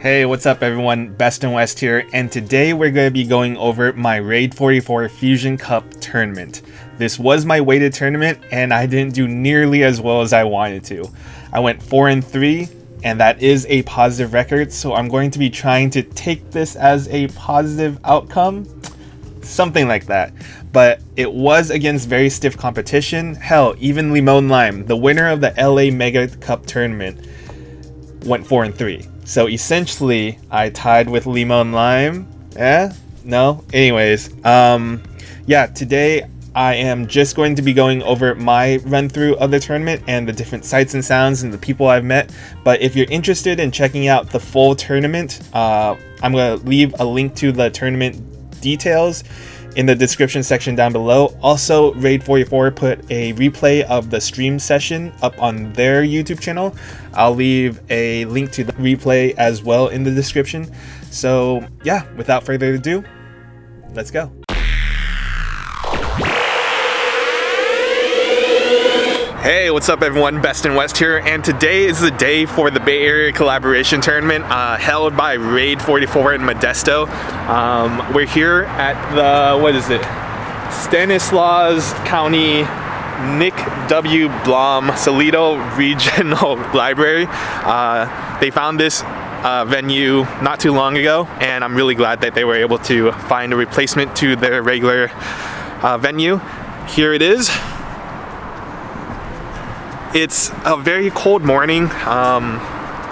Hey, what's up everyone? Best in West here, and today we're going to be going over my Raid44 Fusion Cup tournament. This was my weighted tournament, and I didn't do nearly as well as I wanted to. I went 4-3, and that is a positive record, so I'm going to be trying to take this as a positive outcome. Something like that. But it was against very stiff competition. Hell, even Limon Lime, the winner of the LA Mega Cup tournament, went 4-3. So essentially, I tied with Limon Lime. No? Anyways, yeah, today I am just going to be going over my run through of the tournament and the different sights and sounds and the people I've met. But if you're interested in checking out the full tournament, I'm going to leave a link to the tournament details in the description section down below. Also, Raid44 put a replay of the stream session up on their YouTube channel. I'll leave a link to the replay as well in the description. So yeah, without further ado, let's go. Hey, what's up everyone? Best in West here, and today is the day for the Bay Area Collaboration Tournament held by Raid44 in Modesto. We're here at the, what is it? Stanislaus County Nick W. Blom Salido Regional Library. They found this venue not too long ago, and I'm really glad that they were able to find a replacement to their regular venue. Here it is. It's a very cold morning.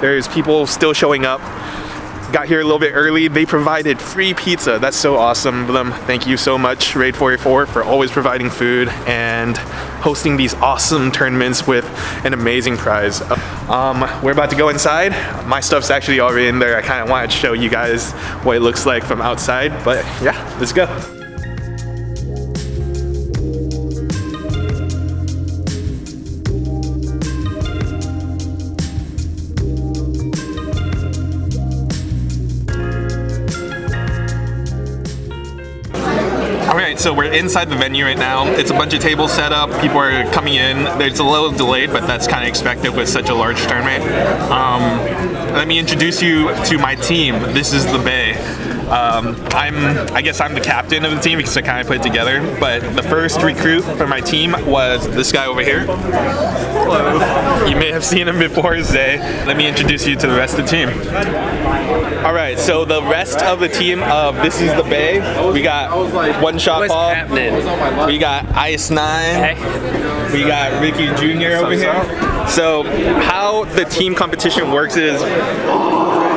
There's people still showing up. Got here a little bit early. They provided free pizza. That's so awesome of them. Thank you so much, Raid44, for always providing food and hosting these awesome tournaments with an amazing prize. We're about to go inside. My stuff's actually already in there. I kind of wanted to show you guys what it looks like from outside, but yeah, let's go. Alright, so we're inside the venue right now. It's a bunch of tables set up. People are coming in. It's a little delayed, but that's kind of expected with such a large tournament. Let me introduce you to my team. This is the Bay. I guess I'm the captain of the team because I kind of put it together, but the first recruit for my team was this guy over here. Hello. You may have seen him before today. Let me introduce you to the rest of the team. Alright, so the rest of the team of This is the Bay, we got One Shot Paul, we got Ice 9, we got Ricky Jr. over here. So how the team competition works is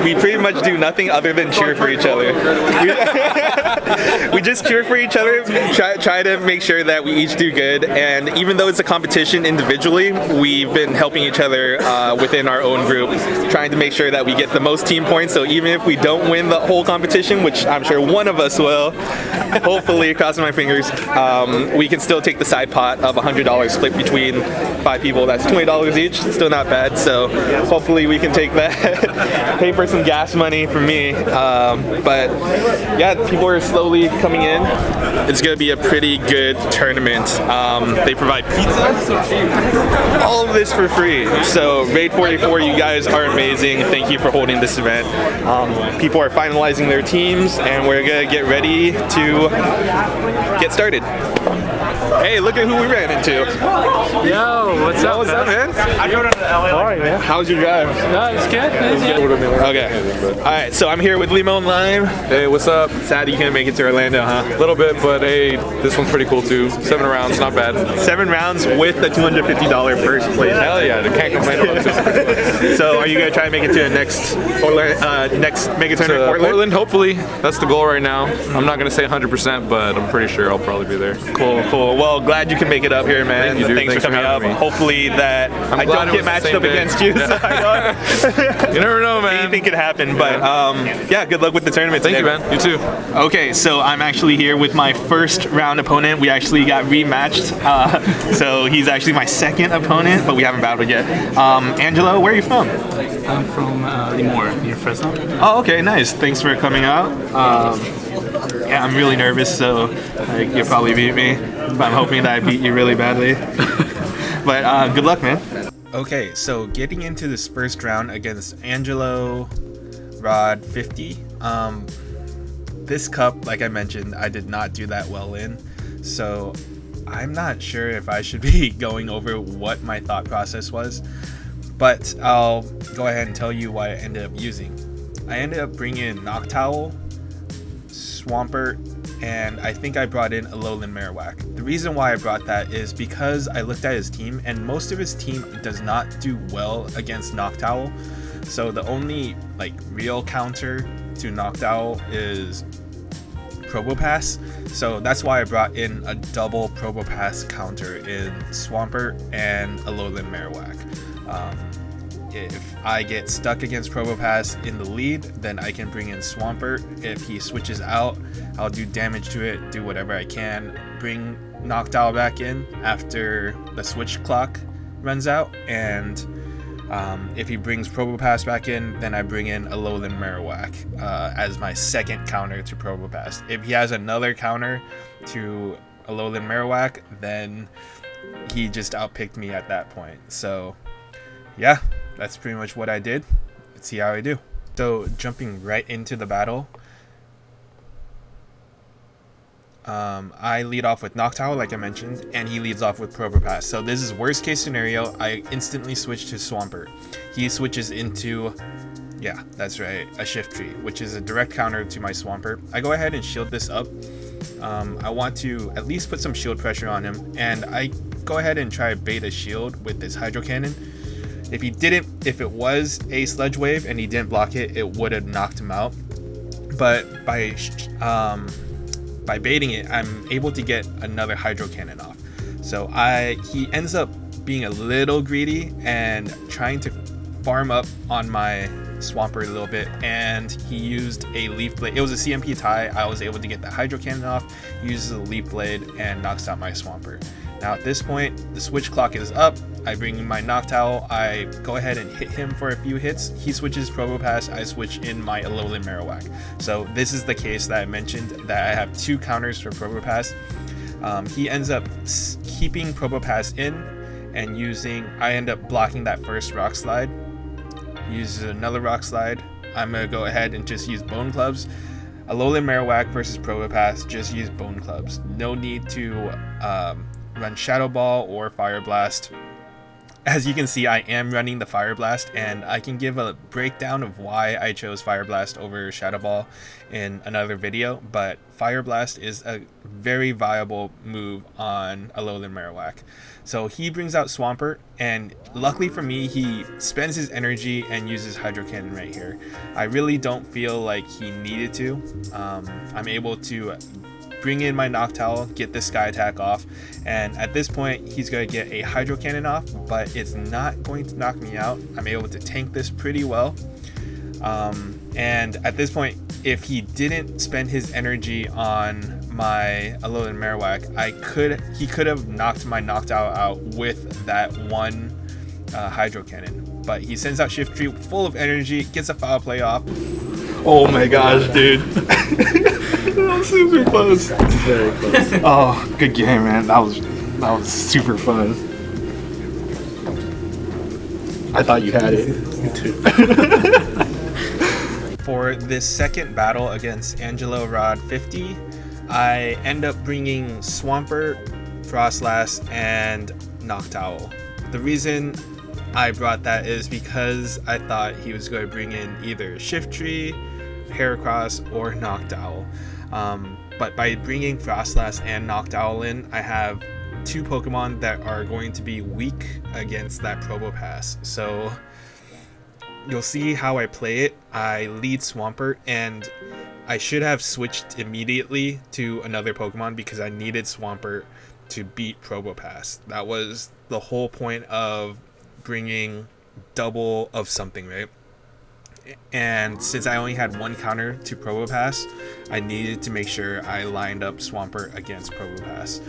we pretty much do nothing other than cheer for each other. We just cheer for each other, try to make sure that we each do good, and even though it's a competition individually, we've been helping each other within our own group, trying to make sure that we get the most team points, so even if we don't win the whole competition, which I'm sure one of us will, hopefully, crossing my fingers, we can still take the side pot of $100 split between 5 people. That's $20 each, still not bad, so hopefully we can take that, pay for some gas money for me, but yeah, people are slowly coming in. It's gonna be a pretty good tournament. They provide pizza, all of this for free. So Raid44, you guys are amazing. Thank you for holding this event. People are finalizing their teams, and we're gonna get ready to get started. Hey, look at who we ran into. Yo, what's up? What's up, man? I drove down to LA. All right, man. How's your drive? No, it's good. Okay. All right, so I'm here with Limon Lime. Hey, what's up? Sad you couldn't make it to Orlando, huh? A little bit, but hey, this one's pretty cool too. 7 rounds, not bad. 7 rounds with the $250 first place. Hell yeah, I can't complain about this. So are you gonna try and make it to the next mega tournament in Portland? Hopefully. That's the goal right now. I'm not gonna say 100%, but I'm pretty sure I'll probably be there. Cool, cool. Well, glad you can make it up here, man. Thank you, dude. Thanks for coming up. Me. Hopefully that I don't get matched up against you. Yeah. So you never know, man. Anything could happen, but yeah, good luck with the tournament today. Thank you, man. You too. Okay, so I'm actually here with my first round opponent. We actually got rematched, so he's actually my second opponent, but we haven't battled yet. Angelo, where are you from? I'm from Lemoore, near Fresno. Oh, okay, nice. Thanks for coming out. Yeah, I'm really nervous, so you'll probably beat me, but I'm hoping that I beat you really badly. But good luck, man. Okay, so getting into this first round against Angelo, Raid44. This cup, like I mentioned, I did not do that well in, so I'm not sure if I should be going over what my thought process was, but I'll go ahead and tell you what I ended up using. I ended up bringing in Noctowl, Swampert, and I think I brought in a Alolan Marowak. The reason why I brought that is because I looked at his team, and most of his team does not do well against Noctowl. So the only like real counter to Noctowl is Probopass. So that's why I brought in a double Probopass counter in Swampert and Alolan Marowak. If I get stuck against Probopass in the lead, then I can bring in Swampert. If he switches out, I'll do damage to it, do whatever I can, bring Noctowl back in after the switch clock runs out, and if he brings Probopass back in, then I bring in Alolan Marowak as my second counter to Probopass. If he has another counter to Alolan Marowak, then he just outpicked me at that point. So yeah, that's pretty much what I did. Let's see how I do. So jumping right into the battle, I lead off with Noctowl, like I mentioned, and he leads off with Probopass. So this is worst case scenario. I instantly switch to Swampert. He switches into, yeah, that's right, a Shift Tree, which is a direct counter to my Swampert. I go ahead and shield this up. I want to at least put some shield pressure on him, and I go ahead and try to bait a shield with this Hydro Cannon. If it was a Sludge Wave and he didn't block it, it would have knocked him out. But by baiting it, I'm able to get another Hydro Cannon off. So he ends up being a little greedy and trying to farm up on my Swampert a little bit, and he used a Leaf Blade. It was a CMP tie. I was able to get the Hydro Cannon off. He uses a Leaf Blade and knocks out my Swampert. Now at this point, the switch clock is up. I bring in my Noctowl. I go ahead and hit him for a few hits. He switches Probopass. I switch in my Alolan Marowak. So this is the case that I mentioned, that I have two counters for Probopass. He ends up keeping Probopass in and I end up blocking that first Rock Slide. He uses another Rock Slide. I'm going to go ahead and just use Bone Clubs. Alolan Marowak versus Probopass, just use Bone Clubs. No need to run Shadow Ball or Fire Blast. As you can see, I am running the Fire Blast, and I can give a breakdown of why I chose Fire Blast over Shadow Ball in another video, but Fire Blast is a very viable move on Alolan Marowak. So he brings out Swampert, and luckily for me, he spends his energy and uses Hydro Cannon right here. I really don't feel like he needed to. I'm able to bring in my Noctowl, get the Sky Attack off, and at this point he's going to get a Hydro Cannon off, but it's not going to knock me out. I'm able to tank this pretty well, and at this point, if he didn't spend his energy on my Alolan Marowak, he could have knocked my Noctowl out with that one Hydro Cannon, but he sends out Shift Tree full of energy, gets a foul play off. Oh my gosh, dude. That was super close. Very close. Oh, good game, man. That was super fun. I thought you had it. Me too. For this second battle against Angelo Raid44, I end up bringing Swampert, Frostlass, and Noctowl. The reason I brought that is because I thought he was going to bring in either Shift Tree, Heracross, or Noctowl. But by bringing Frostlass and Noctowl in, I have two Pokemon that are going to be weak against that Probopass. So you'll see how I play it. I lead Swampert, and I should have switched immediately to another Pokemon because I needed Swampert to beat Probopass. That was the whole point of bringing double of something, right? And since I only had one counter to Probopass, I needed to make sure I lined up Swampert against Probopass.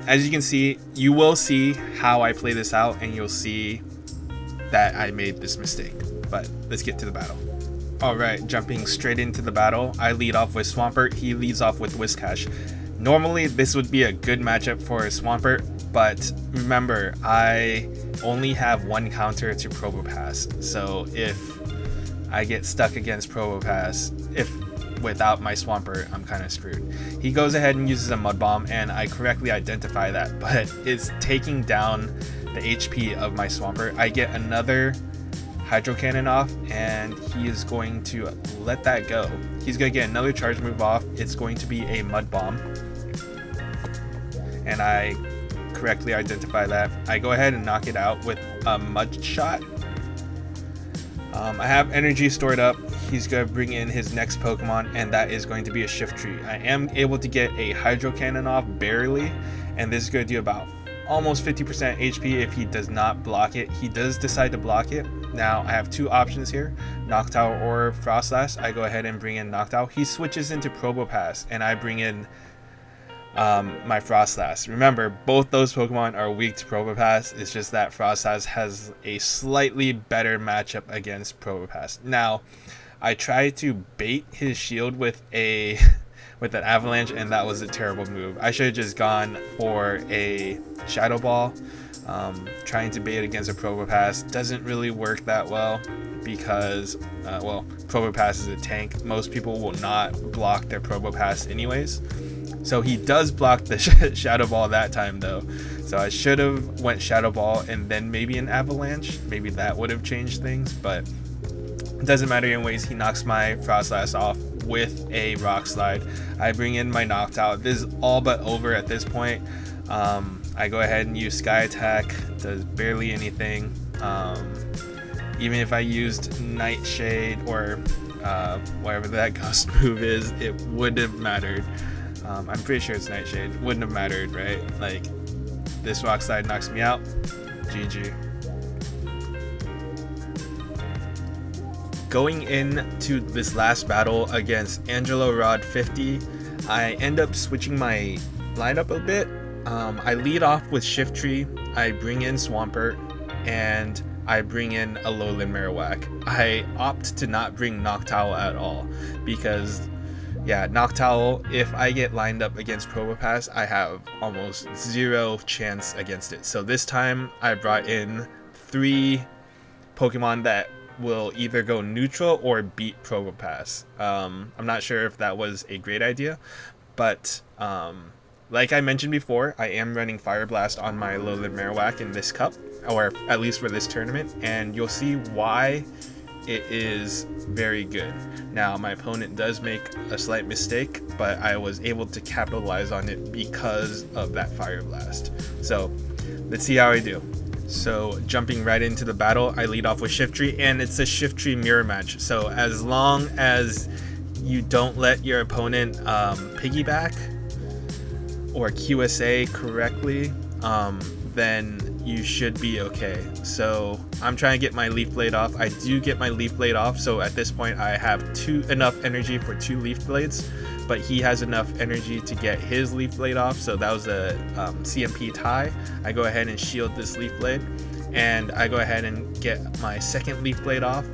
As you can see, you will see how I play this out, and you'll see that I made this mistake. But let's get to the battle. Alright, jumping straight into the battle, I lead off with Swampert, he leads off with Whiscash. Normally, this would be a good matchup for Swampert, but remember, I only have one counter to Probopass, so if I get stuck against Probopass. If without my Swampert, I'm kind of screwed. He goes ahead and uses a Mud Bomb, and I correctly identify that, but it's taking down the HP of my Swampert. I get another Hydro Cannon off, and he is going to let that go. He's going to get another charge move off. It's going to be a Mud Bomb, and I correctly identify that. I go ahead and knock it out with a Mud Shot. I have energy stored up. He's going to bring in his next Pokemon, and that is going to be a Shiftry. I am able to get a Hydro Cannon off barely, and this is going to do about almost 50% HP if he does not block it. He does decide to block it. Now I have two options here, Noctowl or Froslass. I go ahead and bring in Noctowl. He switches into Probopass, and I bring in my Froslass. Remember, both those Pokemon are weak to Probopass. It's just that Froslass has a slightly better matchup against Probopass. Now, I tried to bait his shield with an Avalanche, and that was a terrible move. I should have just gone for a Shadow Ball. Trying to bait against a Probopass doesn't really work that well because, well, Probopass is a tank. Most people will not block their Probopass anyways. So he does block the Shadow Ball that time though. So I should have went Shadow Ball and then maybe an Avalanche. Maybe that would have changed things, but it doesn't matter anyways. He knocks my Froslass off with a Rock Slide. I bring in my Noctowl. This is all but over at this point. I go ahead and use Sky Attack. Does barely anything. Even if I used Nightshade or whatever that ghost move is, it wouldn't have mattered. I'm pretty sure it's Nightshade. Wouldn't have mattered, right? Like, this Rock Slide knocks me out. GG. Going into this last battle against Angelo Raid44, I end up switching my lineup a bit. I lead off with Shiftry, I bring in Swampert, and I bring in a Lowland Marowak. I opt to not bring Noctowl at all because, yeah, Noctowl, if I get lined up against Probopass, I have almost zero chance against it. So this time I brought in 3 Pokemon that will either go neutral or beat Probopass. I'm not sure if that was a great idea, but like I mentioned before, I am running Fire Blast on my Lowland Marowak in this cup, or at least for this tournament, and you'll see why it is very good. Now, my opponent does make a slight mistake, but I was able to capitalize on it because of that Fire Blast. So, let's see how I do. So, jumping right into the battle, I lead off with Shiftry, and it's a Shiftry mirror match. So, as long as you don't let your opponent piggyback or QSA correctly, then you should be okay. So I'm trying to get my Leaf Blade off. I do get my Leaf Blade off, so at this point I have enough energy for 2 Leaf Blades, but he has enough energy to get his Leaf Blade off, so that was a CMP tie. I go ahead and shield this Leaf Blade, and I go ahead and get my second Leaf Blade off.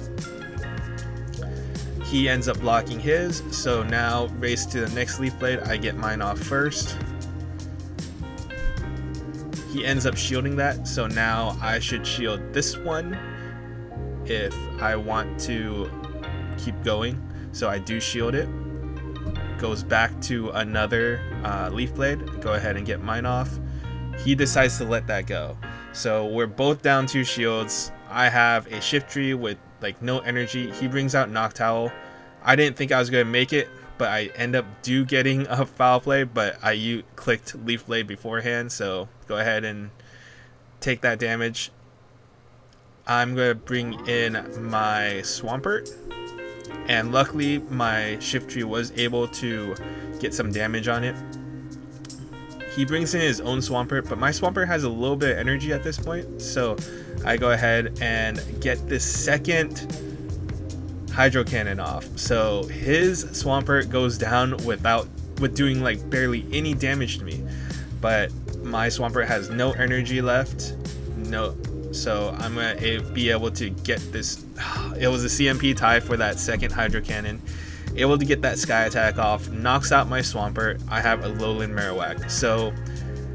He ends up blocking his, so now race to the next Leaf Blade. I get mine off first. He ends up shielding that, so now I should shield this one if I want to keep going. So I do shield it. Goes back to another Leaf Blade. Go ahead and get mine off. He decides to let that go. So we're both down 2 shields. I have a Shiftry with like no energy. He brings out Noctowl. I didn't think I was going to make it, but I end up getting a Foul Play, but I clicked Leaf Blade beforehand, so go ahead and take that damage. I'm going to bring in my Swampert, and luckily my Shiftry was able to get some damage on it. He brings in his own Swampert, but my Swampert has a little bit of energy at this point, so I go ahead and get this second Hydro Cannon off. So his Swampert goes down with doing like barely any damage to me, but my Swampert has no energy left. So I'm gonna be able to get this. It was a CMP tie for that second Hydro Cannon. Able to get that Sky Attack off, knocks out my Swampert. I have a Lowland Marowak. So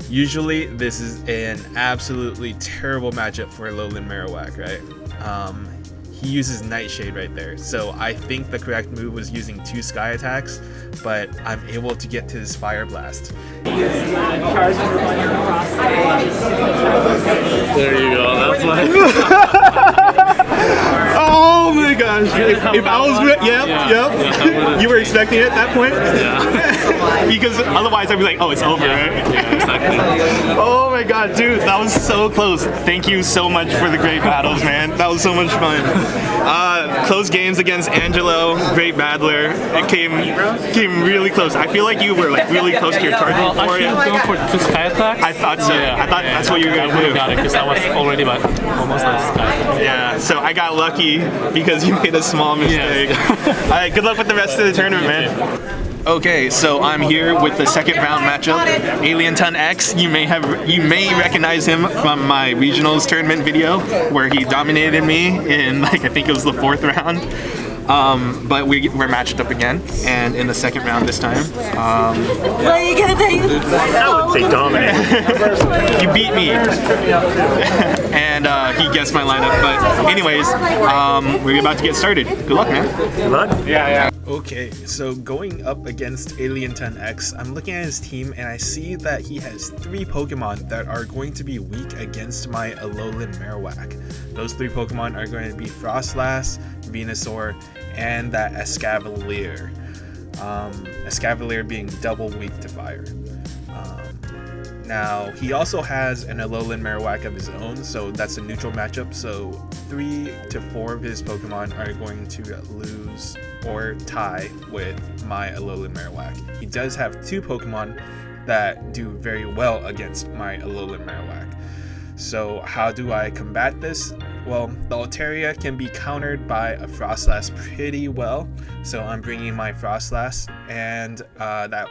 usually this is an absolutely terrible matchup for a Lowland Marowak, right? he uses Nightshade right there. So I think the correct move was using 2 Sky attacks, but I'm able to get to his Fire Blast. There you go. That's like. Oh my gosh! If I was, yep. You were expecting it at that point, because otherwise I'd be like, oh, it's over, right? Yeah, exactly. Oh my god, dude, that was so close. Thank you so much for the great battles, man. That was so much fun. Close games against Angelo, great battler. It came really close. I feel like you were like really close to your target for it. Going for 2 Sky attacks. I thought so. Yeah, I thought that's what you were gonna do. Got it because I was already about almost like Sky. Yeah, so I got lucky because you made a small mistake. All right, good luck with the rest of the tournament, man. Okay, so I'm here with the second round matchup. Alien Ton X, you may recognize him from my regionals tournament video where he dominated me in like I think it was the 4th round. But we're matched up again, and in the second round this time. What are you gonna do? I would say dominate. You beat me. And he guessed my lineup. But anyways, we're about to get started. Good luck, man. Good luck. Yeah. Okay, so going up against Alien 10X, I'm looking at his team and I see that he has 3 Pokemon that are going to be weak against my Alolan Marowak. Those 3 Pokemon are going to be Frostlass, Venusaur, and that Escavalier. Escavalier being double weak to fire. Now, he also has an Alolan Marowak of his own, so that's a neutral matchup, so 3 to 4 of his Pokemon are going to lose or tie with my Alolan Marowak. He does have 2 Pokemon that do very well against my Alolan Marowak. So how do I combat this? Well, the Altaria can be countered by a Frostlass pretty well, so I'm bringing my Frostlass, and that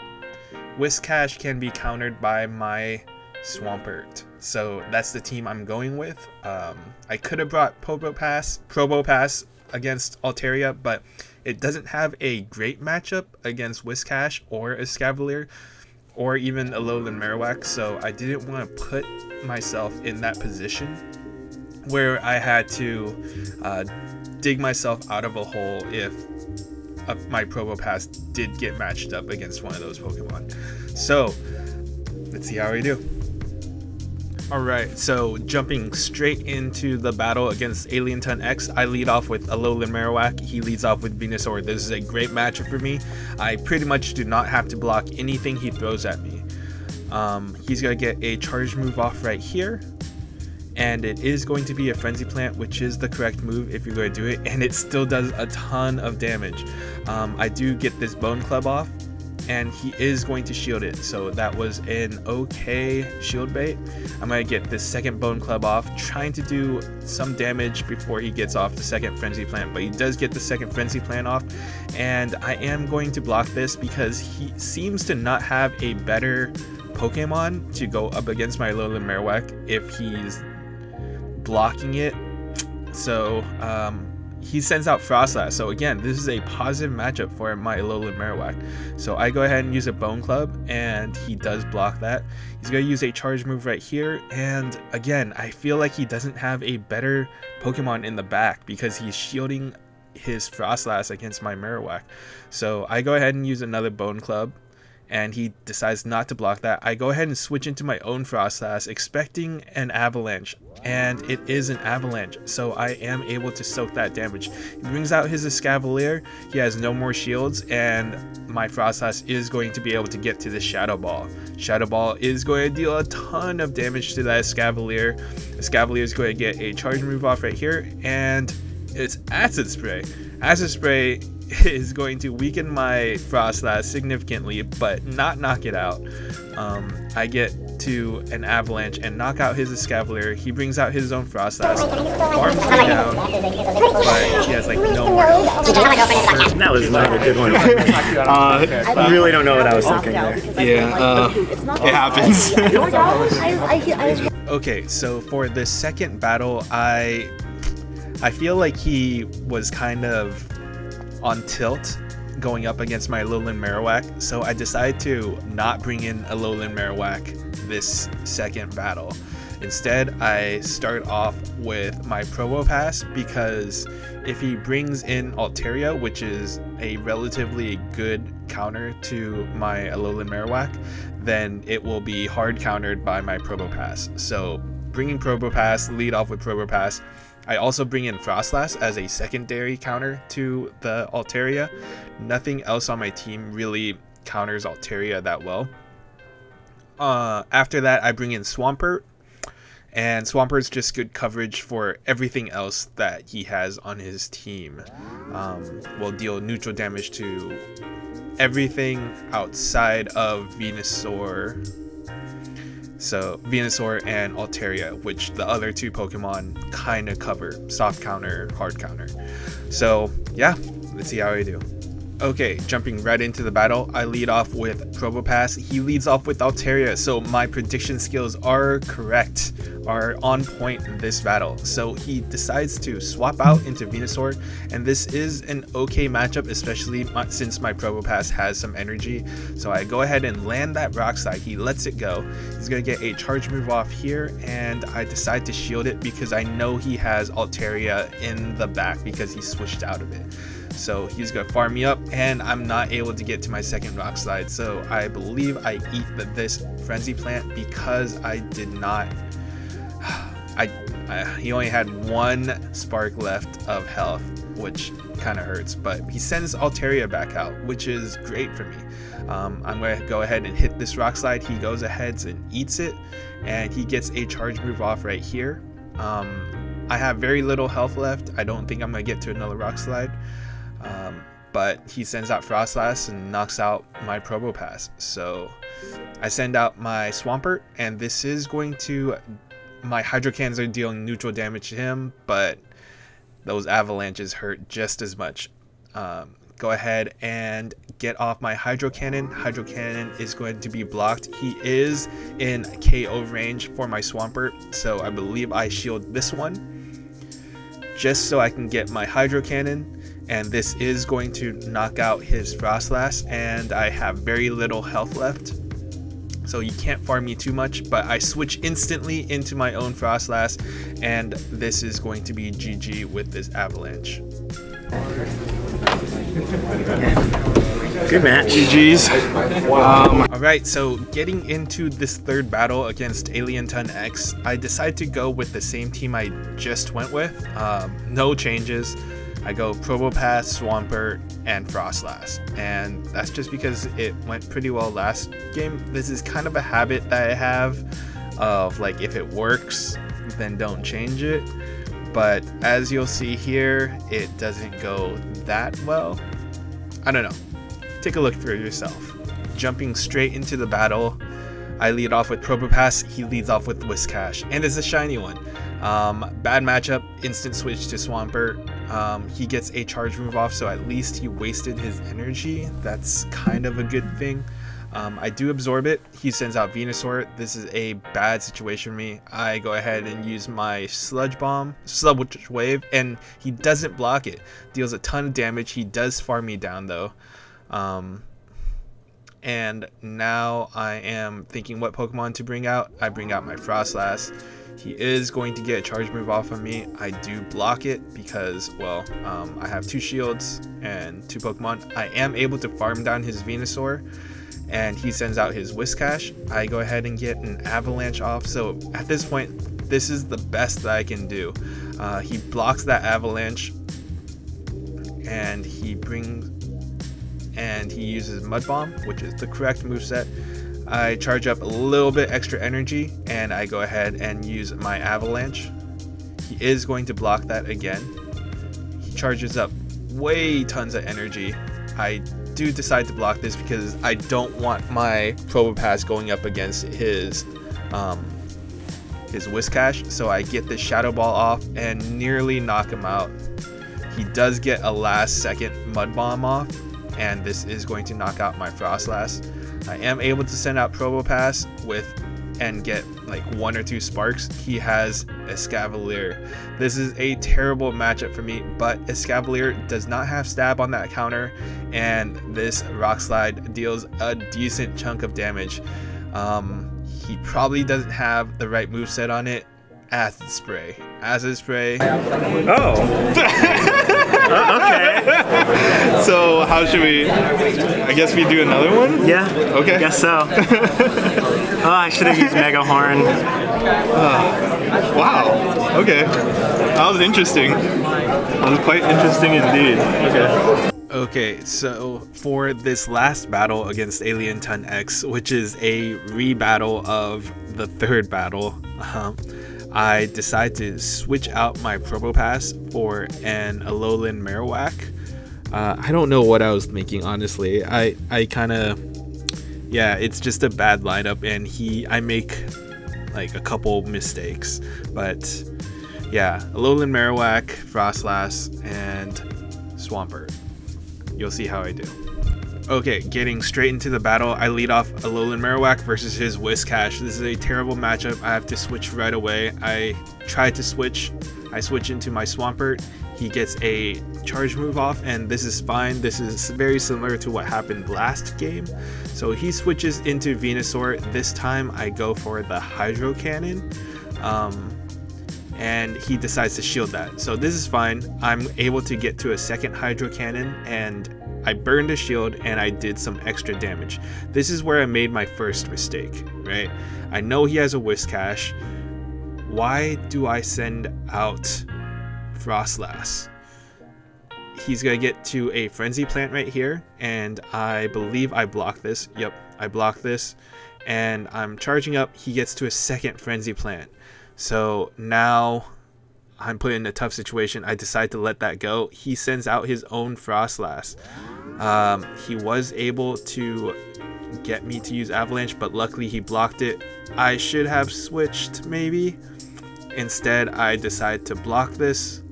Whiscash can be countered by my Swampert. So that's the team I'm going with. I could have brought Probopass against Altaria, but it doesn't have a great matchup against Whiscash or Escavalier or even Alolan Marowak, so I didn't want to put myself in that position where I had to dig myself out of a hole if my Probopass did get matched up against one of those Pokemon. So let's see how we do. Alright, so jumping straight into the battle against Alien Ton X, I lead off with Alolan Marowak, he leads off with Venusaur. This is a great matchup for me. I pretty much do not have to block anything he throws at me. He's going to get a charge move off right here, and it is going to be a Frenzy Plant, which is the correct move if you're going to do it, and it still does a ton of damage. I do get this Bone Club off, and he is going to shield it, so that was an okay shield bait. I'm going to get this second Bone Club off, trying to do some damage before he gets off the second Frenzy Plant, but he does get the second Frenzy Plant off, and I am going to block this because he seems to not have a better Pokemon to go up against my Alolan Marowak if he's blocking it. So he sends out Frostlass, so again, this is a positive matchup for my Alolan Marowak. So I go ahead and use a Bone Club, and he does block that. He's going to use a charge move right here, and again, I feel like he doesn't have a better Pokemon in the back because he's shielding his Frostlass against my Marowak. So I go ahead and use another Bone Club, and he decides not to block that. I go ahead and switch into my own Frostlass, expecting an Avalanche, and it is an Avalanche, so I am able to soak that damage. He brings out his Escavalier, he has no more shields, and my Frostlass is going to be able to get to the Shadow Ball. Shadow Ball is going to deal a ton of damage to that Escavalier. Escavalier is going to get a charge move off right here, and it's Acid Spray. Acid Spray is going to weaken my Frostlass significantly, but not knock it out. I get to an Avalanche and knock out his Escavalier. He brings out his own Frostlass, farms me down, but he has like no more health. That was not a good one. I really don't know what I was thinking there. Yeah, it happens. Okay, so for the second battle, I feel like he was kind of on tilt going up against my Alolan Marowak, so I decided to not bring in Alolan Marowak this second battle. Instead, I start off with my Probopass because if he brings in Altaria, which is a relatively good counter to my Alolan Marowak, then it will be hard countered by my Probopass. So bringing Probopass, lead off with Probopass. I also bring in Frostlass as a secondary counter to the Altaria. Nothing else on my team really counters Altaria that well. After that, I bring in Swampert, and Swampert's just good coverage for everything else that he has on his team. Will deal neutral damage to everything outside of Venusaur. So Venusaur and Altaria, which the other two Pokemon kind of cover, soft counter, hard counter. So yeah, let's see how I do. Okay, jumping right into the battle, I lead off with Probopass. He leads off with Altaria, so my prediction skills are correct, are on point in this battle. So he decides to swap out into Venusaur, and this is an okay matchup, especially since my Probopass has some energy. So I go ahead and land that Rock Slide. He lets it go. He's going to get a charge move off here, and I decide to shield it because I know he has Altaria in the back because he switched out of it. So he's gonna farm me up, and I'm not able to get to my second Rock Slide. So I believe I eat this Frenzy Plant because I did not. He only had one spark left of health, which kind of hurts. But he sends Altaria back out, which is great for me. I'm gonna go ahead and hit this Rock Slide. He goes ahead and eats it, and he gets a charge move off right here. I have very little health left. I don't think I'm gonna get to another Rock Slide. But he sends out Frostlass and knocks out my Probopass. So I send out my Swampert, and this is going to... My Hydro Cannons are dealing neutral damage to him, but those avalanches hurt just as much. Go ahead and get off my Hydro Cannon. Hydro Cannon is going to be blocked. He is in KO range for my Swampert, so I believe I shield this one just so I can get my Hydro Cannon. And this is going to knock out his Frostlass, and I have very little health left, so you can't farm me too much. But I switch instantly into my own Frostlass, and this is going to be GG with this Avalanche. Good match. GG's. Alright, so getting into this third battle against Alienton X, I decided to go with the same team I just went with. No changes. I go Probopass, Swampert, and Frostlass, and that's just because it went pretty well last game. This is kind of a habit that I have of, like, if it works, then don't change it. But as you'll see here, it doesn't go that well. I don't know. Take a look for yourself. Jumping straight into the battle, I lead off with Probopass. He leads off with Whiscash, and it's a shiny one. Bad matchup, instant switch to Swampert. He gets a charge move off, so at least he wasted his energy. That's kind of a good thing. I do absorb it. He sends out Venusaur. This is a bad situation for me. I go ahead and use my Sludge Wave, and he doesn't block it. Deals a ton of damage. He does farm me down though. And now I am thinking what Pokemon to bring out. I bring out my Frostlass. He is going to get a charge move off of me. I do block it because, well, I have 2 shields and 2 Pokemon. I am able to farm down his Venusaur, and he sends out his Whiscash. I go ahead and get an Avalanche off. So at this point, this is the best that I can do. He blocks that Avalanche, and he uses Mud Bomb, which is the correct moveset. I charge up a little bit extra energy, and I go ahead and use my Avalanche. He is going to block that again. He charges up way tons of energy. I do decide to block this because I don't want my Probopass going up against his Whiscash, so I get this Shadow Ball off and nearly knock him out. He does get a last second Mud Bomb off, and this is going to knock out my Frostlass. I am able to send out Probopass and get like 1 or 2 sparks. He has Escavalier. This is a terrible matchup for me, but Escavalier does not have stab on that counter, and this Rock Slide deals a decent chunk of damage. He probably doesn't have the right moveset on it. Acid Spray. Oh. Okay. So how should we? I guess we do another one. Yeah. Okay. Guess so. Oh, I should have used Mega Horn. Wow. Okay. That was interesting. That was quite interesting indeed. Okay. Okay, so for this last battle against Alien Ton X, which is a rebattle of the third battle, I decided to switch out my Probopass for an Alolan Marowak. I don't know what I was thinking, honestly. I kind of, yeah, it's just a bad lineup, and I make like a couple mistakes, but yeah, Alolan Marowak, Frostlass, and Swampert. You'll see how I do. Okay, getting straight into the battle, I lead off Alolan Marowak versus his Whiscash. This is a terrible matchup. I have to switch right away. I tried to switch. I switch into my Swampert. He gets a charge move off, and this is fine. This is very similar to what happened last game. So he switches into Venusaur. This time I go for the Hydro Cannon. And he decides to shield that. So this is fine. I'm able to get to a second Hydro Cannon, and I burned a shield and I did some extra damage. This is where I made my first mistake, right? I know he has a Whiscash. Why do I send out Frostlass? He's gonna get to a Frenzy Plant right here, and I believe I block this. Yep, I block this, and I'm charging up. He gets to a second Frenzy Plant. So now I'm put in a tough situation. I decide to let that go. He sends out his own Frostlass. He was able to get me to use Avalanche, but luckily he blocked it. I should have switched maybe. Instead, I decide to block this,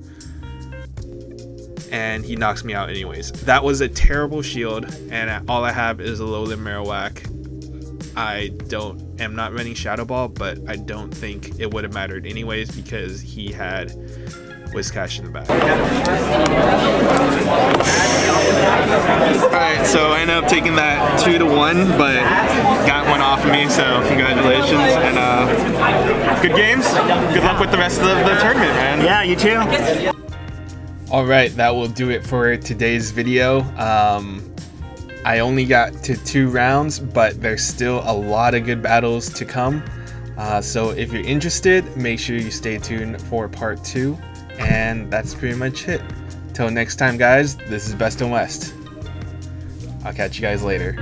and he knocks me out anyways. That was a terrible shield, and all I have is a Alolan Marowak. I am not running Shadow Ball, but I don't think it would have mattered anyways because he had Whiscash in the back. Alright, so I ended up taking that 2-1, but got one off of me, so congratulations. And good games. Good luck with the rest of the tournament, man. Yeah, you too. Alright, that will do it for today's video. I only got to 2 rounds, but there's still a lot of good battles to come. So if you're interested, make sure you stay tuned for part 2. And that's pretty much it. Till next time, guys, this is Best in West. I'll catch you guys later.